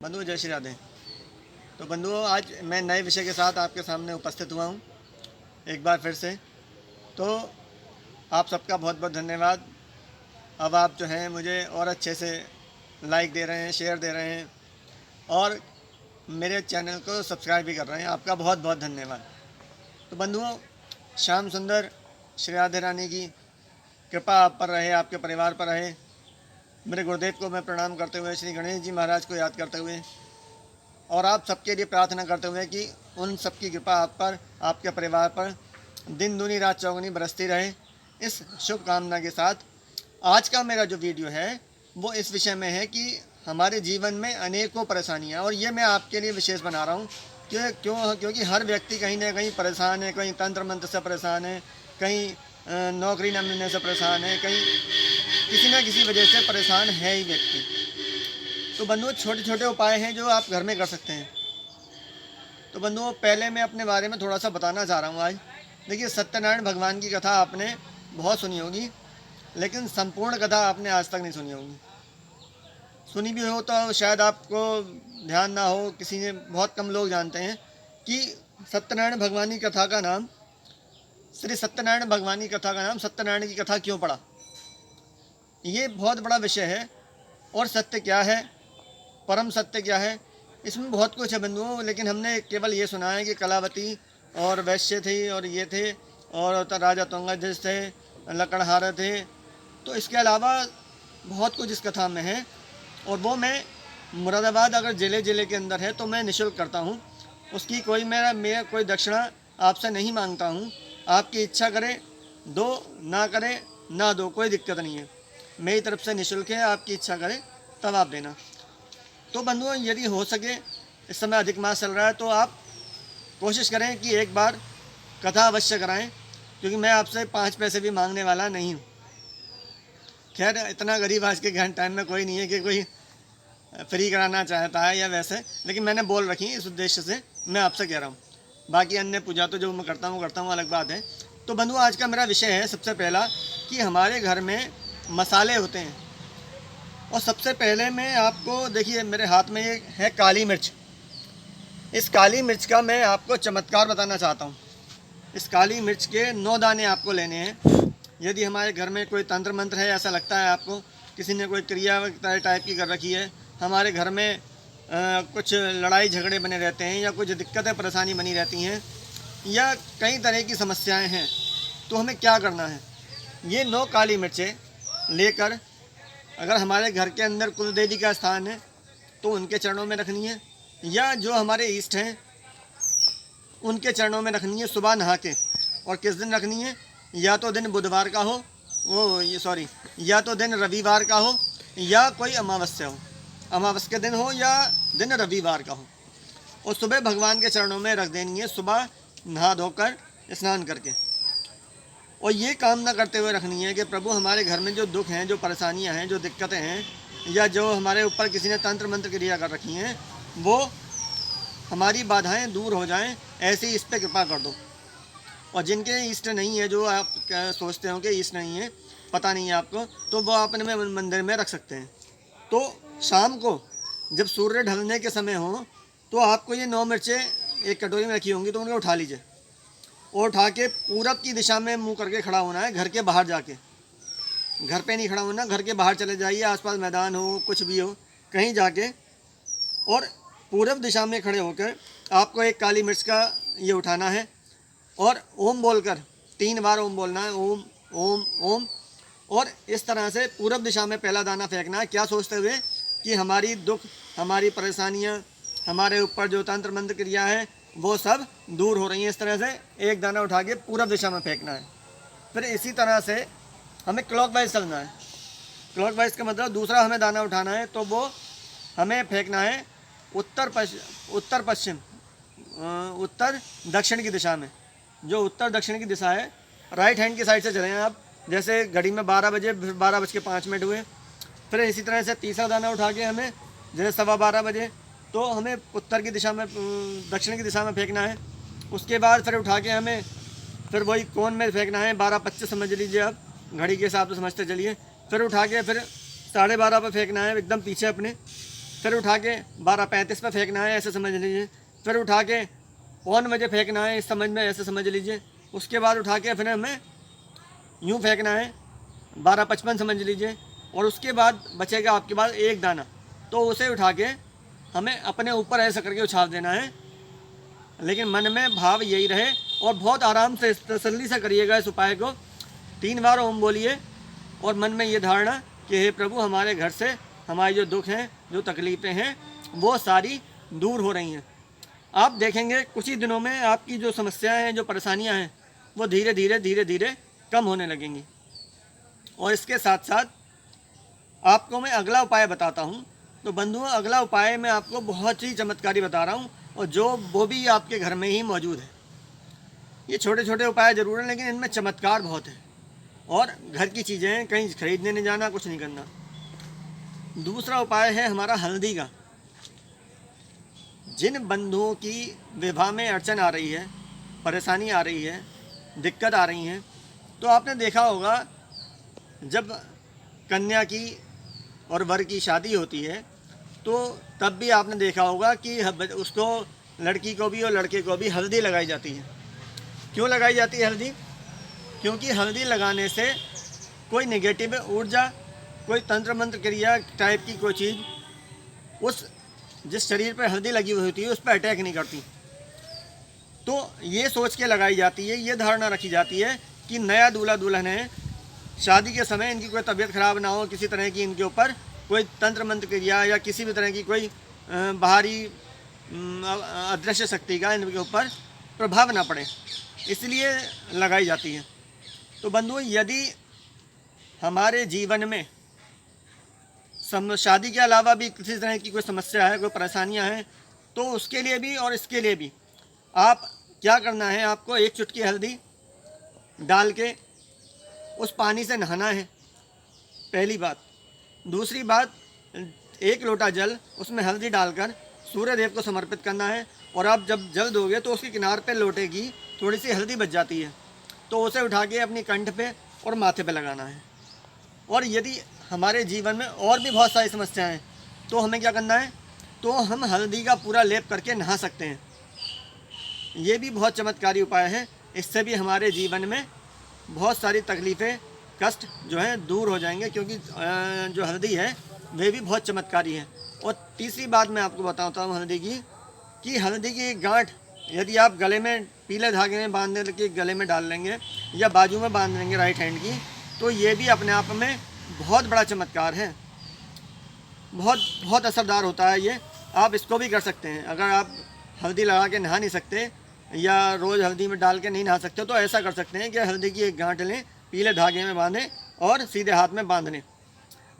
बंधुओं जय श्री राधे। तो बंधुओं आज मैं नए विषय के साथ आपके सामने उपस्थित हुआ हूँ एक बार फिर से। तो आप सबका बहुत बहुत धन्यवाद। अब आप जो हैं मुझे और अच्छे से लाइक दे रहे हैं, शेयर दे रहे हैं और मेरे चैनल को सब्सक्राइब भी कर रहे हैं। आपका बहुत बहुत धन्यवाद। तो बंधुओं, श्याम सुंदर श्री राधे रानी की कृपा आप पर रहे, आपके परिवार पर रहे। मेरे गुरुदेव को मैं प्रणाम करते हुए, श्री गणेश जी महाराज को याद करते हुए और आप सबके लिए प्रार्थना करते हुए कि उन सबकी कृपा आप पर, आपके परिवार पर दिन दूनी रात चौगुनी बरसती रहे, इस शुभकामना के साथ आज का मेरा जो वीडियो है वो इस विषय में है कि हमारे जीवन में अनेकों परेशानियां, और ये मैं आपके लिए विशेष बना रहा हूँ क्योंकि हर व्यक्ति कहीं ना कहीं परेशान है। कहीं तंत्र मंत्र से परेशान है, कहीं नौकरी न मिलने से परेशान है, कहीं किसी न किसी वजह से परेशान है ही व्यक्ति। तो बंधुओं, छोटे छोटे उपाय हैं जो आप घर में कर सकते हैं। तो बंधुओं, पहले मैं अपने बारे में थोड़ा सा बताना चाह रहा हूँ आज। देखिए, सत्यनारायण भगवान की कथा आपने बहुत सुनी होगी, लेकिन संपूर्ण कथा आपने आज तक नहीं सुनी होगी। सुनी भी हो तो शायद आपको ध्यान ना हो, किसी ने, बहुत कम लोग जानते हैं कि सत्यनारायण भगवान की कथा का नाम, श्री सत्यनारायण भगवान की कथा का नाम सत्यनारायण की कथा क्यों पड़ा। ये बहुत बड़ा विषय है। और सत्य क्या है, परम सत्य क्या है, इसमें बहुत कुछ है बंधुओं। लेकिन हमने केवल ये सुना है कि कलावती और वैश्य थी और ये थे और राजा तुंगध्वज थे, लकड़हारे थे। तो इसके अलावा बहुत कुछ इस कथा में है, और वो मैं मुरादाबाद अगर ज़िले के अंदर है तो मैं निःशुल्क करता हूँ। उसकी कोई मेरा कोई दक्षिणा आपसे नहीं मांगता हूँ। आपकी इच्छा करे दो, ना करे ना दो, कोई दिक्कत नहीं है। मेरी तरफ से निःशुल्क है, आपकी इच्छा करे तब आप देना। तो बंधुओं, यदि हो सके, इस समय अधिक मास चल रहा है तो आप कोशिश करें कि एक बार कथा अवश्य कराएं, क्योंकि मैं आपसे 5 पैसे भी मांगने वाला नहीं हूँ। खैर, इतना गरीब आज के टाइम में कोई नहीं है कि कोई फ्री कराना चाहता है या वैसे, लेकिन मैंने बोल रखी इस उद्देश्य से मैं आपसे कह रहा हूँ। बाकी अन्य पूजा तो जो मैं करता हूँ अलग बात है। तो बंधुओं, आज का मेरा विषय है सबसे पहला कि हमारे घर में मसाले होते हैं। और सबसे पहले मैं आपको, देखिए मेरे हाथ में ये है काली मिर्च। इस काली मिर्च का मैं आपको चमत्कार बताना चाहता हूँ। इस काली मिर्च के 9 दाने आपको लेने हैं। यदि हमारे घर में कोई तंत्र मंत्र है, ऐसा लगता है आपको, किसी ने कोई क्रिया टाइप की कर रखी है, हमारे घर में कुछ लड़ाई झगड़े बने रहते हैं या कुछ दिक्कतें परेशानी बनी रहती हैं या कई तरह की समस्याएं हैं, तो हमें क्या करना है। ये 9 काली मिर्चें लेकर, अगर हमारे घर के अंदर कुल देवी का स्थान है तो उनके चरणों में रखनी है, या जो हमारे इष्ट हैं उनके चरणों में रखनी है सुबह नहा के। और किस दिन रखनी है, या तो दिन बुधवार का हो, या तो दिन रविवार का हो, या कोई अमावस्या हो, अमावस्या के दिन हो या दिन रविवार का हो। और सुबह भगवान के चरणों में रख देनी है, सुबह नहा धोकर स्नान करके। और ये कामना करते हुए रखनी है कि प्रभु, हमारे घर में जो दुख हैं, जो परेशानियां हैं, जो दिक्कतें हैं, या जो हमारे ऊपर किसी ने तंत्र मंत्र क्रिया कर रखी हैं, वो हमारी बाधाएं दूर हो जाएं, ऐसी इस पर कृपा कर दो। और जिनके इष्ट नहीं है, जो आप सोचते हो कि इष्ट नहीं है, पता नहीं है आपको, तो वो अपने में मंदिर में रख सकते हैं। तो शाम को जब सूर्य ढलने के समय हो तो आपको ये 9 मिर्चें एक कटोरी में रखी होंगी, तो उनको उठा लीजिए और उठा के पूरब की दिशा में मुंह करके खड़ा होना है। घर के बाहर जाके, घर पे नहीं खड़ा होना, घर के बाहर चले जाइए, आसपास मैदान हो, कुछ भी हो, कहीं जाके, और पूरब दिशा में खड़े होकर आपको एक काली मिर्च का ये उठाना है और ओम बोलकर 3 बार ओम बोलना है, ओम ओम ओम। और इस तरह से पूरब दिशा में पहला दाना फेंकना है, क्या सोचते हुए कि हमारी दुख, हमारी परेशानियां, हमारे ऊपर जो तंत्र मंत्र क्रिया है वो सब दूर हो रही हैं। इस तरह से एक दाना उठा के पूरब दिशा में फेंकना है। फिर इसी तरह से हमें क्लॉकवाइज चलना है। क्लॉकवाइज का मतलब दूसरा हमें दाना उठाना है, तो वो हमें फेंकना है उत्तर पश्चिम, उत्तर दक्षिण की दिशा में। जो उत्तर दक्षिण की दिशा है, राइट हैंड की साइड से चलें आप। जैसे घड़ी में 12 बजे, फिर 12:05 हुए। फिर इसी तरह से तीसरा दाना उठा के हमें जैसे 12:15 बजे, तो हमें उत्तर की दिशा में, दक्षिण की दिशा में फेंकना है। उसके बाद फिर उठा के हमें फिर वही कोन में फेंकना है, 12:25 समझ लीजिए आप, घड़ी के हिसाब से समझते चलिए। फिर उठा के फिर 12:30 पर फेंकना है, एकदम पीछे अपने। फिर उठा के 12:35 पर फेंकना है, ऐसे समझ लीजिए। फिर उठा के 1 बजे फेंकना है, इस समझ में ऐसे समझ लीजिए। उसके बाद उठा के फिर हमें यूँ फेंकना है 12:55 समझ लीजिए। और उसके बाद बचेगा आपके पास एक दाना, तो उसे उठा के हमें अपने ऊपर ऐसा करके उछाल देना है। लेकिन मन में भाव यही रहे और बहुत आराम से तसल्ली से करिएगा इस उपाय को। 3 बार ओम बोलिए और मन में ये धारणा कि हे प्रभु, हमारे घर से हमारे जो दुख हैं, जो तकलीफ़ें हैं, वो सारी दूर हो रही हैं। आप देखेंगे कुछ ही दिनों में आपकी जो समस्याएं हैं, जो परेशानियां हैं, वो धीरे धीरे कम होने लगेंगी। और इसके साथ साथ आपको मैं अगला उपाय बताता हूँ। तो बंधुओं, अगला उपाय मैं आपको बहुत ही चमत्कारी बता रहा हूँ और वो भी आपके घर में ही मौजूद है। ये छोटे छोटे उपाय ज़रूर हैं, लेकिन इनमें चमत्कार बहुत है। और घर की चीज़ें हैं, कहीं खरीदने नहीं जाना, कुछ नहीं करना। दूसरा उपाय है हमारा हल्दी का। जिन बंधुओं की विवाह में अड़चन आ रही है, परेशानी आ रही है, दिक्कत आ रही हैं, तो आपने देखा होगा जब कन्या की और वर की शादी होती है तो तब भी आपने देखा होगा कि उसको, लड़की को भी और लड़के को भी हल्दी लगाई जाती है। क्यों लगाई जाती है हल्दी? क्योंकि हल्दी लगाने से कोई नेगेटिव ऊर्जा, कोई तंत्र मंत्र क्रिया टाइप की कोई चीज़ उस जिस शरीर पर हल्दी लगी हुई होती है उस पर अटैक नहीं करती। तो ये सोच के लगाई जाती है, ये धारणा रखी जाती है कि नया दूल्हा दुल्हन है, शादी के समय इनकी कोई तबीयत खराब ना हो, किसी तरह की इनके ऊपर कोई तंत्र मंत्र क्रिया या किसी भी तरह की कोई बाहरी अदृश्य शक्ति का इनके ऊपर प्रभाव ना पड़े, इसलिए लगाई जाती है। तो बंधुओं, यदि हमारे जीवन में शादी के अलावा भी किसी तरह की कोई समस्या है, कोई परेशानियां हैं, तो उसके लिए भी और इसके लिए भी आप क्या करना है, आपको 1 चुटकी हल्दी डाल के उस पानी से नहाना है, पहली बात। दूसरी बात, 1 लोटा जल, उसमें हल्दी डालकर सूर्य देव को समर्पित करना है। और आप जब जल दोगे तो उसके किनार पे लोटे की थोड़ी सी हल्दी बच जाती है, तो उसे उठा के अपनी कंठ पे और माथे पे लगाना है। और यदि हमारे जीवन में और भी बहुत सारी समस्याएं हैं तो हमें क्या करना है, तो हम हल्दी का पूरा लेप करके नहा सकते हैं। ये भी बहुत चमत्कारी उपाय है। इससे भी हमारे जीवन में बहुत सारी तकलीफ़ें, कष्ट जो हैं दूर हो जाएंगे, क्योंकि जो हल्दी है वे भी बहुत चमत्कारी है। और तीसरी बात मैं आपको बताता हूँ हल्दी की, कि हल्दी की एक गांठ यदि आप गले में पीले धागे में बांधने के गले में डाल लेंगे या बाजू में बांध लेंगे राइट हैंड की, तो ये भी अपने आप में बहुत बड़ा चमत्कार है। बहुत बहुत असरदार होता है ये। आप इसको भी कर सकते हैं। अगर आप हल्दी लगा के नहा नहीं सकते या रोज़ हल्दी में डाल के नहीं नहा सकते, तो ऐसा कर सकते हैं कि हल्दी की एक गांठ लें, पीले धागे में बांधें और सीधे हाथ में बांध लें।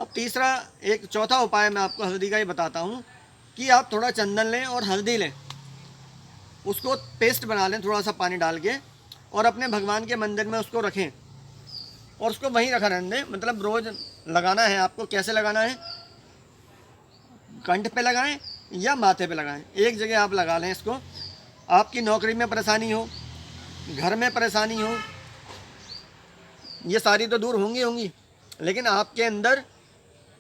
अब तीसरा, एक चौथा उपाय मैं आपको हल्दी का ही बताता हूँ, कि आप थोड़ा चंदन लें और हल्दी लें, उसको पेस्ट बना लें थोड़ा सा पानी डाल के, और अपने भगवान के मंदिर में उसको रखें और उसको वहीं रखा रहने दें। मतलब रोज़ लगाना है आपको। कैसे लगाना है? कंठ पे लगाएं या माथे पे लगाएं, एक जगह आप लगा लें इसको। आपकी नौकरी में परेशानी हो, घर में परेशानी हो, ये सारी तो दूर होंगी, लेकिन आपके अंदर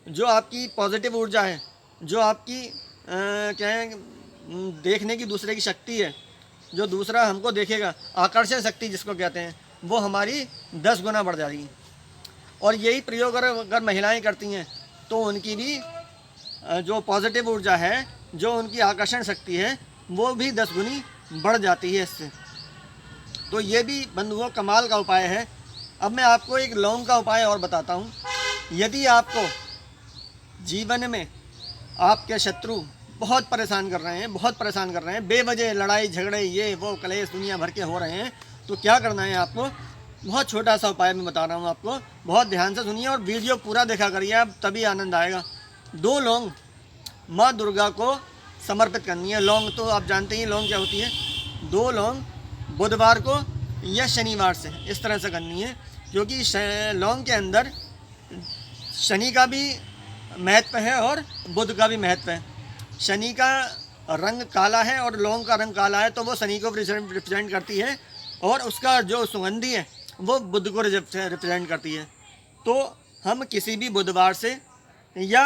जो आपकी पॉजिटिव ऊर्जा है, जो आपकी क्या है, देखने की दूसरे की शक्ति है, जो दूसरा हमको देखेगा, आकर्षण शक्ति जिसको कहते हैं, वो हमारी 10 गुना बढ़ जाएगी। और यही प्रयोग अगर महिलाएं करती हैं तो उनकी भी जो पॉजिटिव ऊर्जा है, जो उनकी आकर्षण शक्ति है, वो भी 10 गुनी बढ़ जाती है इससे। तो ये भी बंधुओं कमाल का उपाय है। अब मैं आपको एक लौंग का उपाय और बताता हूँ। यदि आपको जीवन में आपके शत्रु बहुत परेशान कर रहे हैं, बेवजह लड़ाई झगड़े ये वो कलेश दुनिया भर के हो रहे हैं, तो क्या करना है आपको? बहुत छोटा सा उपाय मैं बता रहा हूँ आपको, बहुत ध्यान से सुनिए और वीडियो पूरा देखा करिए आप, तभी आनंद आएगा। 2 लौंग माँ दुर्गा को समर्पित करनी है। लौंग तो आप जानते ही लौंग क्या होती है। 2 लौंग बुधवार को या शनिवार से इस तरह से करनी है, क्योंकि लौंग के अंदर शनि का भी महत्व है और बुध का भी महत्व है। शनि का रंग काला है और लौंग का रंग काला है, तो वो शनि को रिप्रेजेंट करती है, और उसका जो सुगंधी है वो बुध को रिप्रेजेंट करती है। तो हम किसी भी बुधवार से या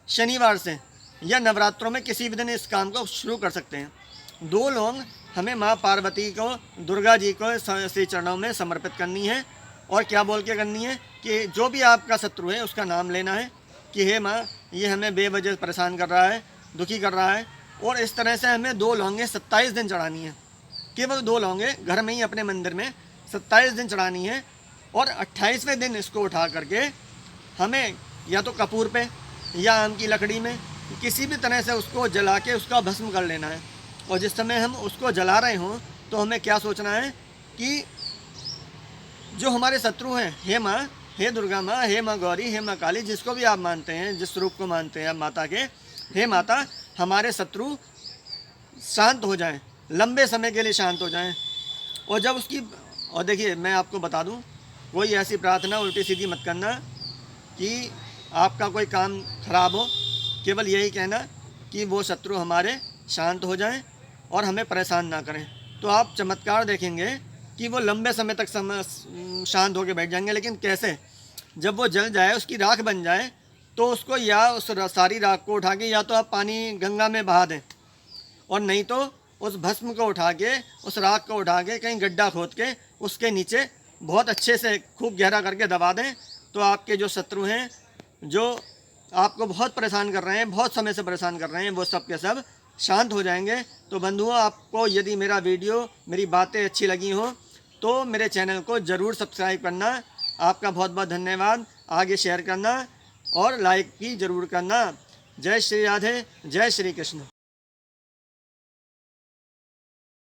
शनिवार से या नवरात्रों में किसी भी दिन इस काम को शुरू कर सकते हैं। 2 लौंग हमें माँ पार्वती को, दुर्गा जी को श्री चरणों में समर्पित करनी है। और क्या बोल के करनी है कि जो भी आपका शत्रु है उसका नाम लेना है कि हे माँ, ये हमें बेवजह परेशान कर रहा है, दुखी कर रहा है। और इस तरह से हमें 2 लौंगे 27 दिन चढ़ानी है। केवल 2 लौंगे घर में ही अपने मंदिर में 27 दिन चढ़ानी है। और 28वें दिन इसको उठा करके हमें या तो कपूर पे या आम की लकड़ी में किसी भी तरह से उसको जला के उसका भस्म कर लेना है। और जिस समय हम उसको जला रहे हों तो हमें क्या सोचना है कि जो हमारे शत्रु हैं, हे माँ, हे दुर्गा माँ, हे माँ गौरी, हे माँ काली, जिसको भी आप मानते हैं, जिस रूप को मानते हैं आप माता के, हे माता, हमारे शत्रु शांत हो जाएं, लंबे समय के लिए शांत हो जाएं। और जब उसकी, और देखिए मैं आपको बता दूं, कोई ऐसी प्रार्थना उल्टी सीधी मत करना कि आपका कोई काम खराब हो। केवल यही कहना कि वो शत्रु हमारे शांत हो जाएं और हमें परेशान ना करें। तो आप चमत्कार देखेंगे कि वो लंबे समय तक शांत होकर बैठ जाएंगे। लेकिन कैसे? जब वो जल जाए, उसकी राख बन जाए, तो उसको या उस सारी राख को उठा के या तो आप पानी गंगा में बहा दें, और नहीं तो उस भस्म को उठा के, उस राख को उठा के कहीं गड्ढा खोद के उसके नीचे बहुत अच्छे से खूब गहरा करके दबा दें। तो आपके जो शत्रु हैं, जो आपको बहुत परेशान कर रहे हैं, बहुत समय से परेशान कर रहे हैं, वो सब के सब शांत हो जाएंगे। तो बंधुओं, आपको यदि मेरा वीडियो, मेरी बातें अच्छी लगी हों तो मेरे चैनल को ज़रूर सब्सक्राइब करना। आपका बहुत बहुत धन्यवाद। आगे शेयर करना और लाइक भी ज़रूर करना। जय श्री राधे, जय श्री कृष्ण।